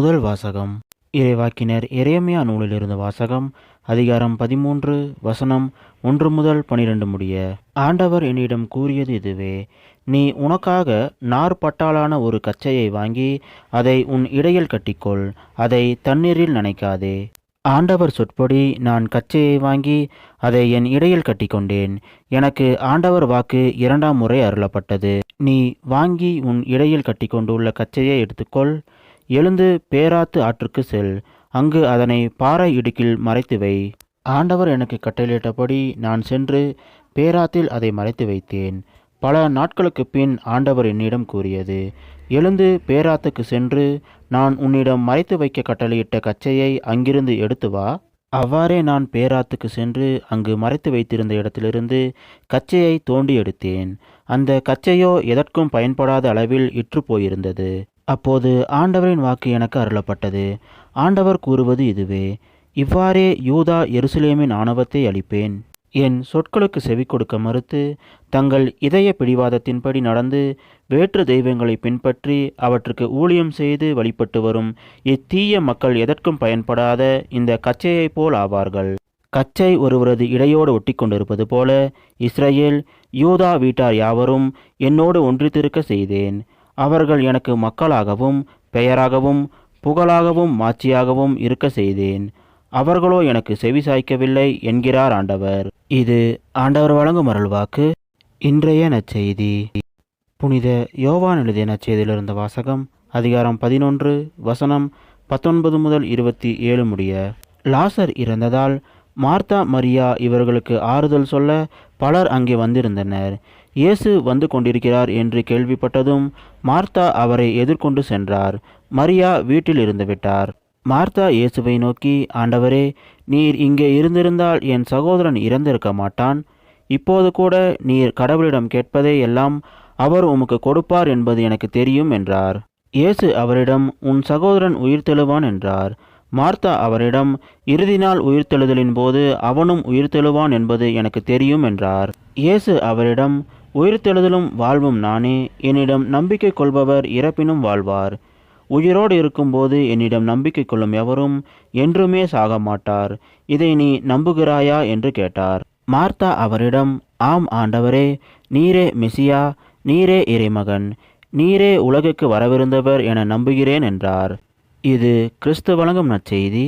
முதல் வாசகம். இறைவாக்கினர் எரேமியா நூலிலிருந்து வாசகம். அதிகாரம் 13 வசனம் 1 முதல் 12 முடிய. ஆண்டவர் என்னிடம் கூறியது இதுவே: நீ உனக்காக நார்பட்டாலான ஒரு கச்சையை வாங்கி அதை உன் இடையில் கட்டிக்கொள், அதை தண்ணீரில் நனைக்காதே. ஆண்டவர் சொற்படி நான் கச்சையை வாங்கி அதை என் இடையில் கட்டிக்கொண்டேன். எனக்கு ஆண்டவர் வாக்கு 2ஆம் முறை அருளப்பட்டது. நீ வாங்கி உன் இடையில் கட்டிக்கொண்டுள்ள கச்சையை எடுத்துக்கொள், எழுந்து பேராத்து ஆற்றுக்கு செல், அங்கு அதனை பாறை இடுக்கில் மறைத்து வை. ஆண்டவர் எனக்கு கட்டளையிட்டபடி நான் சென்று பேராத்தில் அதை மறைத்து வைத்தேன். பல நாட்களுக்கு பின் ஆண்டவர் என்னிடம் கூறியது: எழுந்து பேராத்துக்கு சென்று நான் உன்னிடம் மறைத்து வைக்க கட்டளையிட்ட கச்சையை அங்கிருந்து எடுத்து வா. அவ்வாறே நான் பேராத்துக்கு சென்று அங்கு மறைத்து வைத்திருந்த இடத்திலிருந்து கச்சையை தோண்டி எடுத்தேன். அந்த கச்சையோ எதற்கும் பயன்படாத அளவில் இற்று போயிருந்தது. அப்போது ஆண்டவரின் வாக்கு எனக்கு அருளப்பட்டது. ஆண்டவர் கூறுவது இதுவே: இவ்வாறே யூதா எருசலேமின் ஆணவத்தை அழிப்பேன். என் சொற்களுக்கு செவி கொடுக்க மறுத்து தங்கள் இதய பிடிவாதத்தின்படி நடந்து வேற்று தெய்வங்களை பின்பற்றி அவற்றுக்கு ஊழியம் செய்து வழிபட்டு வரும் இத்தீய மக்கள் எதற்கும் பயன்படாத இந்த கச்சையைப் போல் ஆவார்கள். கச்சை ஒருவரது இடையோடு ஒட்டி கொண்டிருப்பது போல இஸ்ரவேல் யூதா வீட்டார் யாவரும் என்னோடு ஒன்றித்திருக்க செய்தேன். அவர்கள் எனக்கு மக்களாகவும் பெயராகவும் புகழாகவும் மாட்சியாகவும் இருக்க செய்தேன். அவர்களோ எனக்கு செவி சாய்க்கவில்லை என்கிறார் ஆண்டவர். இது ஆண்டவர் வழங்கும் அருள்வாக்கு. இன்றைய நற்செய்தி. புனித யோவான் எழுதிய நற்செய்தியிலிருந்த வாசகம். அதிகாரம் 11 வசனம் 19 முதல் 27 முடிய. லாசர் இறந்ததால் மார்த்தா மரியா இவர்களுக்கு ஆறுதல் சொல்ல பலர் அங்கே வந்திருந்தனர். இயேசு வந்து கொண்டிருக்கிறார் என்று கேள்விப்பட்டதும் மார்த்தா அவரை எதிர்கொண்டு சென்றார். மரியா வீட்டில் இருந்து விட்டார். மார்த்தா இயேசுவை நோக்கி, ஆண்டவரே, நீர் இங்கே இருந்திருந்தால் என் சகோதரன் இறந்திருக்க மாட்டான். இப்போது கூட நீர் கடவுளிடம் கேட்பதை எல்லாம் அவர் உமக்கு கொடுப்பார் என்பது எனக்கு தெரியும் என்றார். இயேசு அவரிடம், உன் சகோதரன் உயிர்த்தெழுவான் என்றார். மார்த்தா அவரிடம், இறுதி நாள் உயிர்த்தெழுதலின் போது அவனும் உயிர்த்தெழுவான் என்பது எனக்கு தெரியும் என்றார். இயேசு அவரிடம், உயிர்த்தெழுதலும் வாழ்வும் நானே. என்னிடம் நம்பிக்கை கொள்பவர் இறப்பினும் வாழ்வார். உயிரோடு இருக்கும்போது என்னிடம் நம்பிக்கை கொள்ளும் எவரும் என்றுமே சாக மாட்டார். இதை நீ நம்புகிறாயா என்று கேட்டார். மார்த்தா அவரிடம், ஆம் ஆண்டவரே, நீரே மெசியா, நீரே இறைமகன், நீரே உலகுக்கு வரவிருந்தவர் என நம்புகிறேன் என்றார். இது கிறிஸ்து வழங்கும் நற்செய்தி.